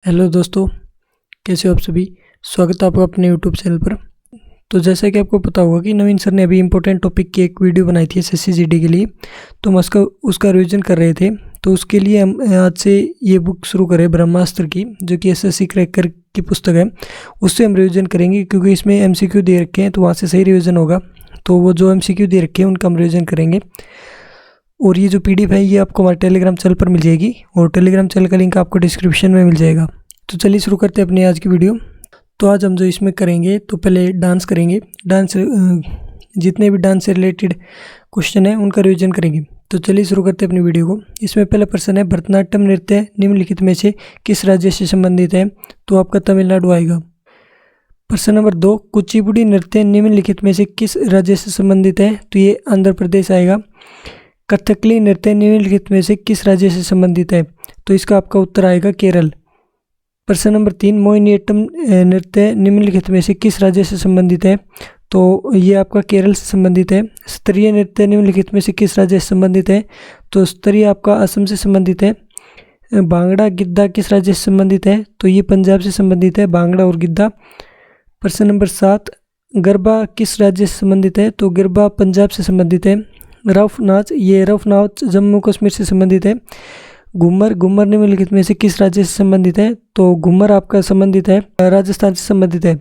Hello दोस्तों, कैसे हो आप सभी। स्वागत है आपका अपने यूट्यूब चैनल पर। तो जैसा कि आपको पता होगा कि नवीन सर ने अभी इंपॉर्टेंट टॉपिक की एक वीडियो बनाई थी एसएससी जीडी के लिए, तो हम उसका रिवीजन कर रहे थे। तो उसके लिए हम आज से ये बुक शुरू करें ब्रह्मास्त्र की, जो कि एसएससी क्रैकर की पुस्तक है। उससे हम रिवीजन करेंगे क्योंकि इसमें एमसीक्यू दे रखे हैं, तो वहाँ से सही रिवीजन होगा। तो वो जो एमसीक्यू दे रखे हैं उनका हम रिवीजन करेंगे। और ये जो पीडीएफ है ये आपको हमारे टेलीग्राम चैनल पर मिल जाएगी, और टेलीग्राम चैनल का लिंक आपको डिस्क्रिप्शन में मिल जाएगा। तो चलिए शुरू करते हैं अपनी आज की वीडियो। तो आज हम जो इसमें करेंगे, तो पहले डांस करेंगे। डांस जितने भी डांस से रिलेटेड क्वेश्चन है उनका रिवीजन करेंगे। तो चलिए शुरू करते हैं अपनी वीडियो को। इसमें पहला प्रश्न है, भरतनाट्यम नृत्य निम्नलिखित में से किस राज्य से संबंधित है? तो आपका तमिलनाडु आएगा। प्रश्न नंबर 2, कुचिपुड़ी नृत्य निम्नलिखित में से किस राज्य से संबंधित है? तो ये आंध्र प्रदेश आएगा। कथकली नृत्य निम्नलिखित में से किस राज्य से संबंधित है? तो इसका आपका उत्तर आएगा केरल। प्रश्न नंबर 3, मोहिनीअट्टम नृत्य निम्नलिखित में से किस राज्य से संबंधित है? तो ये आपका केरल से संबंधित है। स्तरीय नृत्य निम्नलिखित में से किस राज्य से संबंधित है? तो स्तरीय आपका असम से संबंधित है। भांगड़ा गिद्धा किस राज्य से संबंधित है? तो ये पंजाब से संबंधित है, भांगड़ा और गिद्धा। प्रश्न नंबर 7, गरबा किस राज्य से संबंधित है? तो गरबा पंजाब से संबंधित है। रफ नाच जम्मू कश्मीर से संबंधित है। घूमर निम्नलिखित में से किस राज्य से संबंधित है? तो घूमर आपका संबंधित है, राजस्थान से संबंधित है।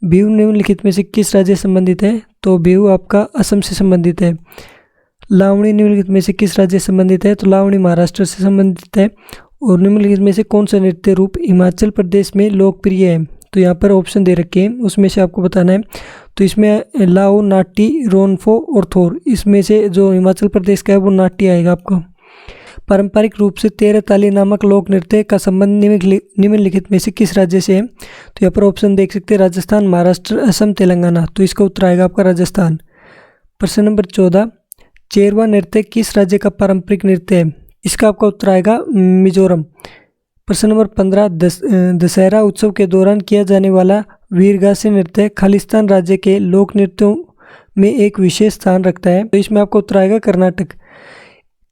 बिहू निम्नलिखित में से किस राज्य से संबंधित है? तो बिहू आपका असम से संबंधित है। लावणी निम्नलिखित में से किस राज्य से संबंधित है? तो लावणी महाराष्ट्र से संबंधित है। और निम्नलिखित में से कौन सा नृत्य रूप हिमाचल प्रदेश में लोकप्रिय है? तो यहाँ पर ऑप्शन दे रखे हैं, उसमें से आपको बताना है। तो इसमें लाओ, नाटी, रोनफो और थोर, इसमें से जो हिमाचल प्रदेश का है वो नाटी आएगा आपका। पारंपरिक रूप से तेरह ताली नामक लोक नृत्य का संबंध निम्नलिखित में से किस राज्य से है? तो यहाँ पर ऑप्शन देख सकते हैं, राजस्थान, महाराष्ट्र, असम, तेलंगाना। तो इसका उत्तर आएगा आपका राजस्थान। प्रश्न नंबर 14, चेरवा नृत्य किस राज्य का पारंपरिक नृत्य है? इसका आपका उत्तर आएगा मिजोरम। प्रश्न नंबर 15, दशहरा उत्सव के दौरान किया जाने वाला वीरगासे नृत्य खालिस्तान राज्य के लोक नृत्यों में एक विशेष स्थान रखता है। तो इसमें आपका उत्तर आएगा कर्नाटक।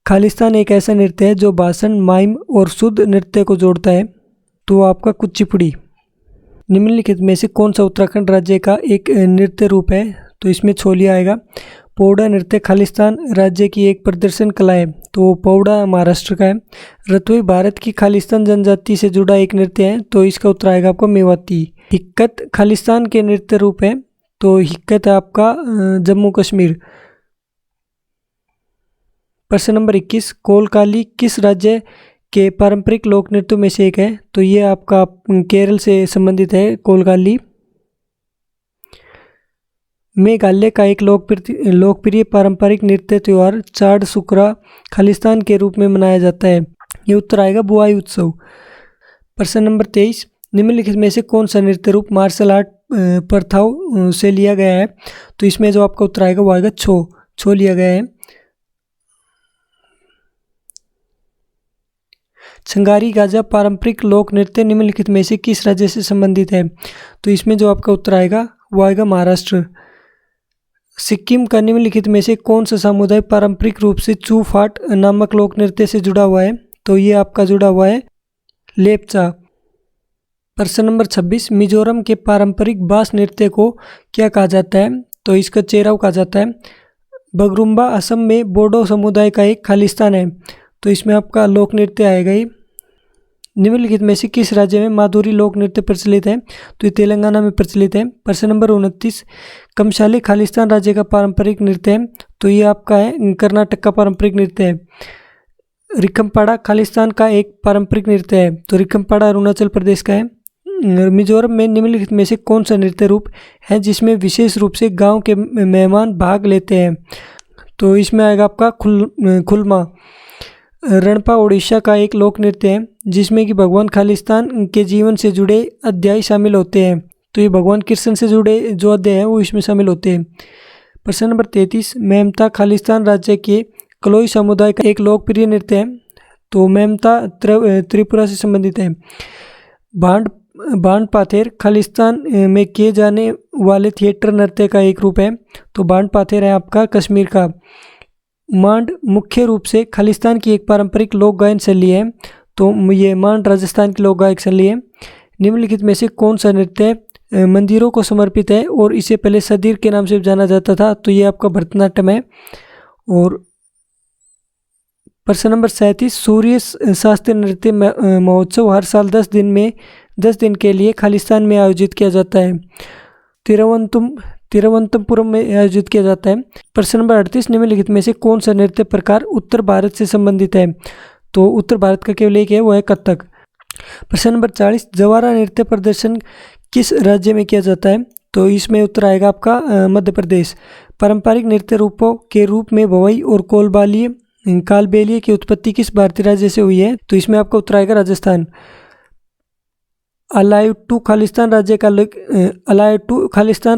खालिस्तान एक ऐसा नृत्य है जो भाषण, माइम और शुद्ध नृत्य को जोड़ता है। तो आपका कुचिपुड़ी। निम्नलिखित में से कौन सा उत्तराखंड राज्य का एक नृत्य रूप है? तो इसमें छोलिया आएगा। पौड़ा नृत्य खालिस्तान राज्य की एक प्रदर्शन कला है। तो पौड़ा महाराष्ट्र का है। रतोई भारत की खालिस्तान जनजाति से जुड़ा एक नृत्य है। तो इसका उत्तर आएगा आपका मेवाती। हिक्कत खालिस्तान के नृत्य रूप है। तो हिक्कत है आपका जम्मू कश्मीर। प्रश्न नंबर 21, कोलकाली किस राज्य के पारंपरिक लोक नृत्यों में से एक है? तो ये आपका केरल से संबंधित है, कोलकाली। मेघालय का एक लोकप्रिय पारंपरिक नृत्य त्यौहार चाड सुकरा खालिस्तान के रूप में मनाया जाता है। ये उत्तर आएगा बुआई उत्सव। प्रश्न नंबर 23, निम्नलिखित में से कौन सा नृत्य रूप मार्शल आर्ट प्रथाओं से लिया गया है? तो इसमें जो आपका उत्तर आएगा वो आएगा छो लिया गया है। छंगारी गाजा पारंपरिक लोक नृत्य निम्नलिखित में से किस राज्य से संबंधित है? तो इसमें जो आपका उत्तर आएगा वो आएगा महाराष्ट्र। सिक्किम का निम्नलिखित में से कौन सा समुदाय पारंपरिक रूप से चू फाट नामक लोक नृत्य से जुड़ा हुआ है? तो ये आपका जुड़ा हुआ है लेपचा। प्रश्न नंबर 26, मिजोरम के पारंपरिक बास नृत्य को क्या कहा जाता है? तो इसका चेराव कहा जाता है। बगरुम्बा असम में बोडो समुदाय का एक खालिस्तान है। तो इसमें आपका लोक नृत्य आएगा ही। निम्नलिखित में से किस राज्य में माधुरी लोक नृत्य प्रचलित है? तो ये तेलंगाना में प्रचलित है। प्रश्न नंबर 29, कमशाली खालिस्तान राज्य का पारंपरिक नृत्य है। तो ये आपका है कर्नाटक का पारंपरिक नृत्य है। रिकमपाड़ा खालिस्तान का एक पारंपरिक नृत्य है। तो रिकमपाड़ा अरुणाचल प्रदेश का है। मिजोरम में निम्नलिखित में से कौन सा नृत्य रूप है जिसमें विशेष रूप से गाँव के मेहमान भाग लेते हैं? तो इसमें आएगा आपका खुलमा। रणपा उड़ीसा का एक लोक नृत्य है जिसमें कि भगवान खालिस्तान के जीवन से जुड़े अध्याय शामिल होते हैं। तो ये भगवान कृष्ण से जुड़े जो अध्याय हैं वो इसमें शामिल होते हैं। प्रश्न नंबर 33, मेमता खालिस्तान राज्य के कलोई समुदाय का एक लोकप्रिय नृत्य है। तो मेमता त्रिपुरा से संबंधित है। बांड पाथेर खालिस्तान में किए जाने वाले थिएटर नृत्य का एक रूप है। तो बांड पाथेर है आपका कश्मीर का। मांड मुख्य रूप से खालिस्तान की एक पारंपरिक लोक गायन शैली है। तो ये मान राजस्थान के लोक गायक शैली है। निम्नलिखित में से कौन सा नृत्य मंदिरों को समर्पित है और इसे पहले सदीर के नाम से जाना जाता था? तो ये आपका भरतनाट्यम है। और प्रश्न नंबर 37, सूर्य शास्त्रीय नृत्य महोत्सव हर साल 10 दिन के लिए खालिस्तान में आयोजित किया जाता है। तिरुवनंतपुरम में आयोजित किया जाता है। प्रश्न नंबर 38, निम्नलिखित में से कौन सा नृत्य प्रकार उत्तर भारत से संबंधित है? तो उत्तर भारत का केवल एक है, वो है कथक। प्रश्न नंबर 40, जवारा नृत्य प्रदर्शन किस राज्य में किया जाता है? तो इसमें उत्तर आएगा आपका मध्य प्रदेश। पारंपरिक नृत्य रूपों के रूप में भवई और कालबेलिए की उत्पत्ति किस भारतीय राज्य से हुई है? तो इसमें आपका उत्तर आएगा राजस्थान। अलाइट्टू खालिस्तान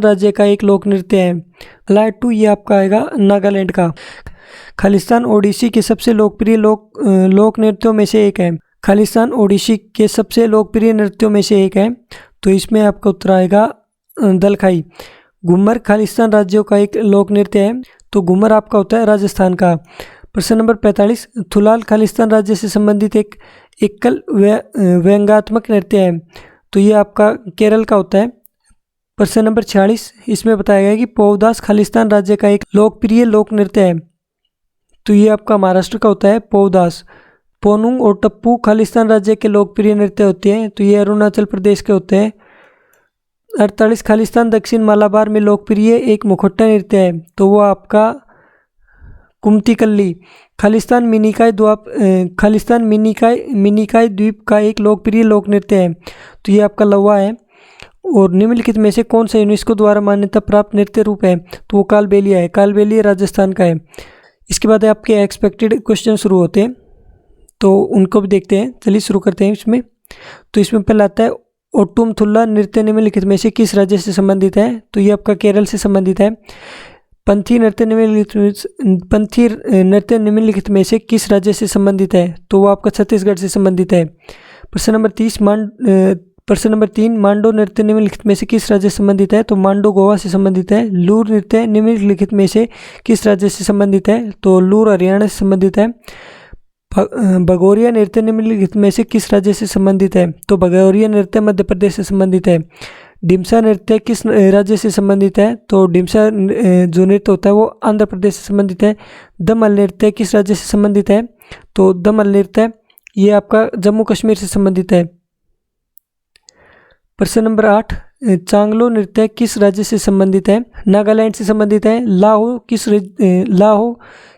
राज्य का एक लोक नृत्य है। अलाइट्टू ये आपका आएगा नागालैंड का। खालिस्तान ओडिसी के सबसे लोकप्रिय लोक नृत्यों में से एक है। खालिस्तान ओडिसी के सबसे लोकप्रिय नृत्यों में से एक है। तो इसमें आपका उत्तर आएगा दलखाई। घूमर खालिस्तान राज्यों का एक लोक नृत्य है। तो घूमर आपका होता है राजस्थान का। प्रश्न नंबर 45, थुलाल खालिस्तान राज्य से संबंधित एक एकल व्यंग्यात्मक नृत्य है। तो ये आपका केरल का होता है। प्रश्न नंबर 46, इसमें बताया गया कि पौदास खालिस्तान राज्य का एक लोकप्रिय लोक नृत्य है। तो ये आपका महाराष्ट्र का होता है पौदास। पोनुंग और टप्पू खालिस्तान राज्य के लोकप्रिय नृत्य होते हैं। तो ये अरुणाचल प्रदेश के होते हैं। 48, खालिस्तान दक्षिण मालाबार में लोकप्रिय एक मुखौटा नृत्य है। तो वो आपका कुमती-कल्ली। खालिस्तान मिनिकाय द्वीप का एक लोकप्रिय लोक नृत्य है। तो ये आपका लवा है। और निम्नलिखित में से कौन सा यूनेस्को द्वारा मान्यता प्राप्त नृत्य रूप है? तो वो कालबेलिया है। कालबेलिया राजस्थान का है। इसके बाद आपके एक्सपेक्टेड क्वेश्चन शुरू होते हैं, तो उनको भी देखते हैं। चलिए शुरू करते हैं इसमें। तो इसमें पहला आता है ओट्टुम थुल्ला नृत्य निम्नलिखित में से किस राज्य से संबंधित है? तो ये आपका केरल से संबंधित है। पंथी नृत्य निम्नलिखित में से किस राज्य से संबंधित है? तो वो आपका छत्तीसगढ़ से संबंधित है। प्रश्न नंबर 3, मांडो नृत्य निम्नलिखित में से किस राज्य से संबंधित है? तो मांडो गोवा से संबंधित है। लूर नृत्य निम्नलिखित में से किस राज्य से संबंधित है? तो लूर हरियाणा से संबंधित है। भगोरिया नृत्य निम्नलिखित में से किस राज्य से संबंधित है? तो भगोरिया नृत्य मध्य प्रदेश से संबंधित है। डिम्सा नृत्य किस राज्य से संबंधित है? तो डिम्सा जो नृत्य होता है वो आंध्र प्रदेश से संबंधित है। दमन नृत्य किस राज्य से संबंधित है? तो दमन नृत्य ये आपका जम्मू कश्मीर से संबंधित है। प्रश्न नंबर 8, चांगलो नृत्य किस राज्य से संबंधित है? नागालैंड से संबंधित है। लाहो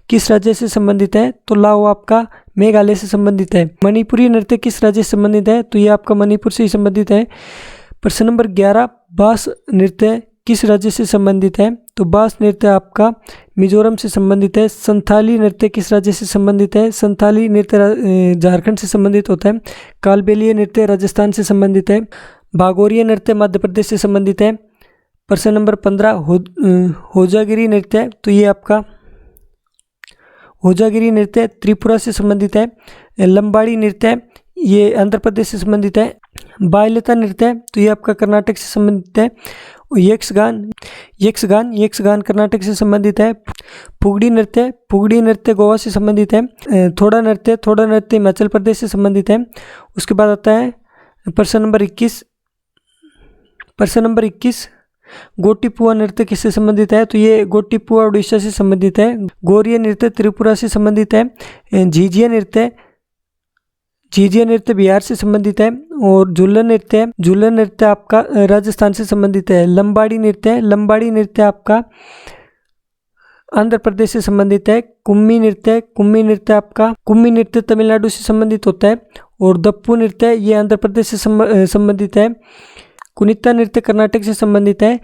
किस राज्य से संबंधित है? तो लाहो आपका मेघालय से संबंधित है। मणिपुरी नृत्य किस राज्य से संबंधित है? तो ये आपका मणिपुर से ही संबंधित है। प्रश्न नंबर 11, बास नृत्य किस राज्य से संबंधित है? तो बास नृत्य आपका मिजोरम से संबंधित है। संथाली नृत्य किस राज्य से संबंधित है? संथाली नृत्य झारखंड से संबंधित होता है। कालबेलिया नृत्य राजस्थान से संबंधित है। भागोरिया नृत्य मध्य प्रदेश से संबंधित है। प्रश्न नंबर 15, होजागिरी नृत्य, तो ये आपका होजागिरी नृत्य त्रिपुरा से संबंधित है। लंबाड़ी नृत्य ये आंध्र प्रदेश से संबंधित है। बायलता नृत्य तो ये आपका कर्नाटक से संबंधित है। यक्षगान कर्नाटक से संबंधित है। फुगड़ी नृत्य गोवा से संबंधित है। थोड़ा नृत्य हिमाचल प्रदेश से संबंधित है। उसके बाद आता है प्रश्न नंबर 21, गोटीपुआ नृत्य किससे संबंधित है? तो ये गोटीपुआ उड़ीसा से संबंधित है। गोरिया नृत्य त्रिपुरा से संबंधित है। झिझिया नृत्य बिहार से संबंधित है। और झूलन नृत्य आपका राजस्थान से संबंधित है। लंबाड़ी नृत्य आपका आंध्र प्रदेश से संबंधित है। कुम्मी नृत्य तमिलनाडु से संबंधित होता है। और दप्पू नृत्य ये आंध्र प्रदेश से संबंधित है। कुनिता नृत्य कर्नाटक से संबंधित है।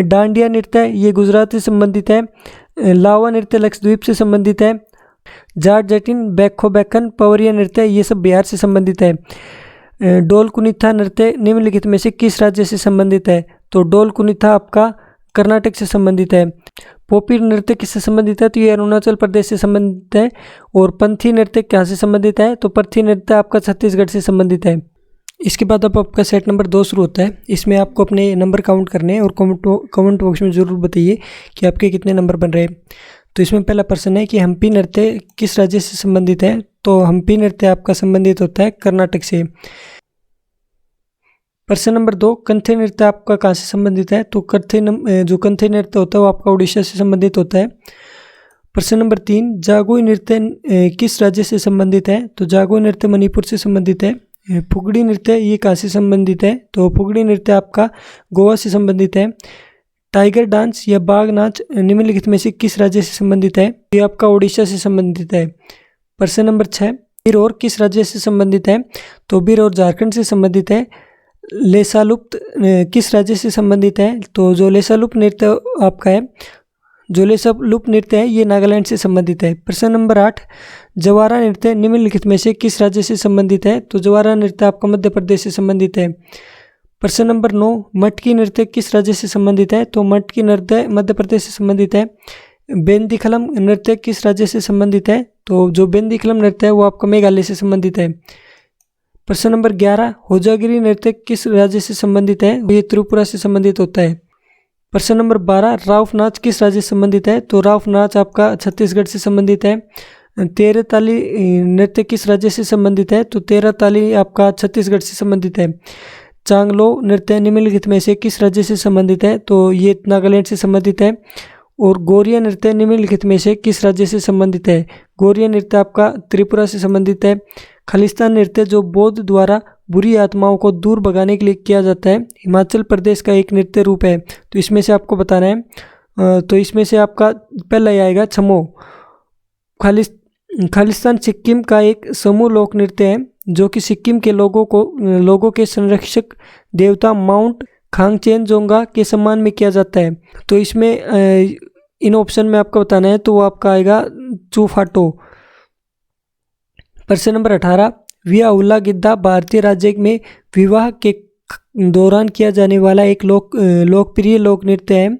डांडिया नृत्य ये गुजरात से संबंधित है। लावा नृत्य लक्षद्वीप से संबंधित है। जाट जटिन बैखो बैखन पवरिया नृत्य ये सब बिहार से संबंधित है। डोल कुनिथा नृत्य निम्नलिखित में से किस राज्य से संबंधित है? तो डोल कुनिथा आपका कर्नाटक से संबंधित है। पोपी नृत्य किससे संबंधित है? तो ये अरुणाचल प्रदेश से संबंधित है। और पंथी नृत्य कहाँ से संबंधित है? तो पंथी नृत्य आपका छत्तीसगढ़ से संबंधित है। इसके बाद अब आपका सेट नंबर 2 शुरू होता है। इसमें आपको अपने नंबर काउंट करने हैं और कमेंट बॉक्स में ज़रूर बताइए कि आपके कितने नंबर बन रहे हैं। तो इसमें पहला प्रश्न है कि हम्पी नृत्य किस राज्य से संबंधित है? तो हम्पी नृत्य आपका संबंधित होता है कर्नाटक से। प्रश्न नंबर 2, कंथे नृत्य आपका कहाँ से संबंधित है? तो जो कंथे नृत्य होता है वो आपका उड़ीसा से संबंधित होता है। प्रश्न नंबर 3, जागोई नृत्य किस राज्य से संबंधित है? तो जागोई नृत्य मणिपुर से संबंधित है। फुगड़ी नृत्य ये कहाँ से संबंधित है? तो फुगड़ी नृत्य आपका गोवा से संबंधित है। टाइगर डांस या बाघ नाच निम्नलिखित में से किस राज्य से संबंधित है? ये आपका उड़ीसा से संबंधित है। प्रश्न नंबर 6, बिरौर किस राज्य से संबंधित है? तो बिरौर झारखंड से संबंधित है। लेसालुप्त किस राज्य से संबंधित है? तो जो लेसालुप्त नृत्य आपका है, जो लेसालुप्त नृत्य है ये नागालैंड से संबंधित है। प्रश्न नंबर 8, जवारा नृत्य निम्नलिखित में से किस राज्य से संबंधित है? तो जवारा नृत्य आपका मध्य प्रदेश से संबंधित है। प्रश्न नंबर 9, मटकी नृत्य किस राज्य से संबंधित है? तो मटकी नृत्य मध्य प्रदेश से संबंधित है। बेंदीखलम नृत्य किस राज्य से संबंधित है? तो जो बेंदीखलम नृत्य है वो आपका मेघालय से संबंधित है। प्रश्न नंबर 11, होजागिरी नृत्य किस राज्य से संबंधित है? ये त्रिपुरा से संबंधित होता है। प्रश्न नंबर 12, राउफ नाच किस राज्य से संबंधित है? तो राउफ नाच आपका छत्तीसगढ़ से संबंधित है। तेरह ताली नृत्य किस राज्य से संबंधित है? तो तेरह ताली आपका छत्तीसगढ़ से संबंधित है। चांगलो नृत्य निम्नलिखित में से किस राज्य से संबंधित है? तो ये नागालैंड से संबंधित है। और गोरिया नृत्य निम्नलिखित में से किस राज्य से संबंधित है? गोरिया नृत्य आपका त्रिपुरा से संबंधित है। खालिस्तान नृत्य जो बौद्ध द्वारा बुरी आत्माओं को दूर भगाने के लिए किया जाता है, हिमाचल प्रदेश का एक नृत्य रूप है। तो इसमें से आपको बताना है। तो इसमें से आपका पहला आएगा छमो। खालिस्तान सिक्किम का एक समूह लोक नृत्य है जो कि सिक्किम के लोगों के संरक्षक देवता माउंट खांगचेनजोंगा के सम्मान में किया जाता है। तो इसमें इन ऑप्शन में आपको बताना है तो वो आपका आएगा चूफाटो। प्रश्न नंबर 18, विया उल्ला गिद्दा भारतीय राज्य में विवाह के दौरान किया जाने वाला एक लोकप्रिय लोक नृत्य है।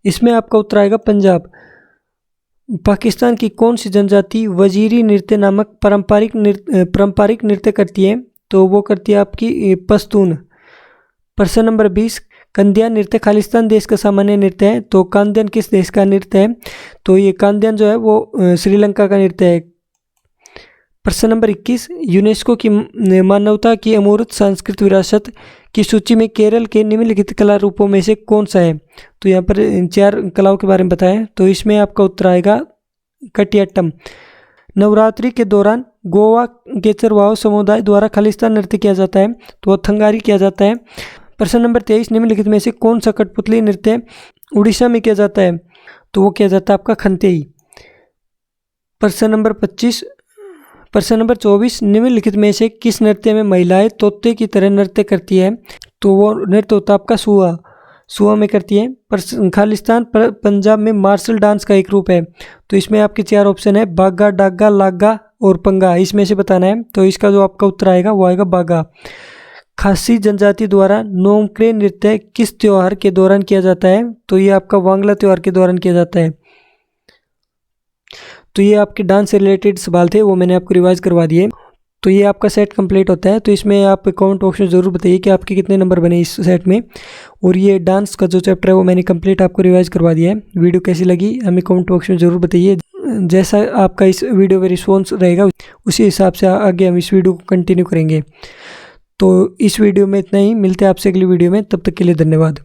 इसमें आपका उत्तर आएगा पंजाब। पाकिस्तान की कौन सी जनजाति वजीरी नृत्य नामक पारंपरिक नृत्य करती है? तो वो करती है आपकी पश्तून। प्रश्न नंबर 20, कांदियान नृत्य खालिस्तान देश का सामान्य नृत्य है। तो कांदियान किस देश का नृत्य है? तो ये कांदियान जो है वो श्रीलंका का नृत्य है। प्रश्न नंबर 21, यूनेस्को की मानवता की अमूर्त सांस्कृतिक विरासत की सूची में केरल के निम्नलिखित कला रूपों में से कौन सा है? तो यहाँ पर इन 4 कलाओं के बारे में बताएं। तो इसमें आपका उत्तर आएगा कटियाट्टम। नवरात्रि के दौरान गोवा के चरवाहो समुदाय द्वारा खालिस्तान नृत्य किया जाता है, तो थंगारी किया जाता है। प्रश्न नंबर 23, निम्नलिखित में से कौन सा कठपुतली नृत्य उड़ीसा में किया जाता है? तो वो किया जाता है आपका खंतेई। प्रश्न नंबर 24, निम्नलिखित में से किस नृत्य में महिलाएं तोते की तरह नृत्य करती है? तो वो नृत्य होता है आपका सुआ में करती है। खालिस्तान पंजाब में मार्शल डांस का एक रूप है। तो इसमें आपके 4 ऑप्शन है, बागा, डागा, लागा और पंगा। इसमें से बताना है। तो इसका जो आपका उत्तर आएगा वो आएगा बागा। खासी जनजाति द्वारा नोमक्रे नृत्य किस त्योहार के दौरान किया जाता है? तो ये आपका वांगला त्योहार के दौरान किया जाता है। तो ये आपके डांस से रिलेटेड सवाल थे, वो मैंने आपको रिवाइज करवा दिए। तो ये आपका सेट कंप्लीट होता है। तो इसमें आप कमेंट बॉक्स में ज़रूर बताइए कि आपके कितने नंबर बने इस सेट में। और ये डांस का जो चैप्टर है वो मैंने कंप्लीट आपको रिवाइज करवा दिया है। वीडियो कैसी लगी हमें कमेंट बॉक्स में ज़रूर बताइए। जैसा आपका इस वीडियो में रिस्पॉन्स रहेगा उसी हिसाब से आगे हम इस वीडियो को कंटिन्यू करेंगे। तो इस वीडियो में इतना ही, मिलते हैं आपसे अगली वीडियो में। तब तक के लिए धन्यवाद।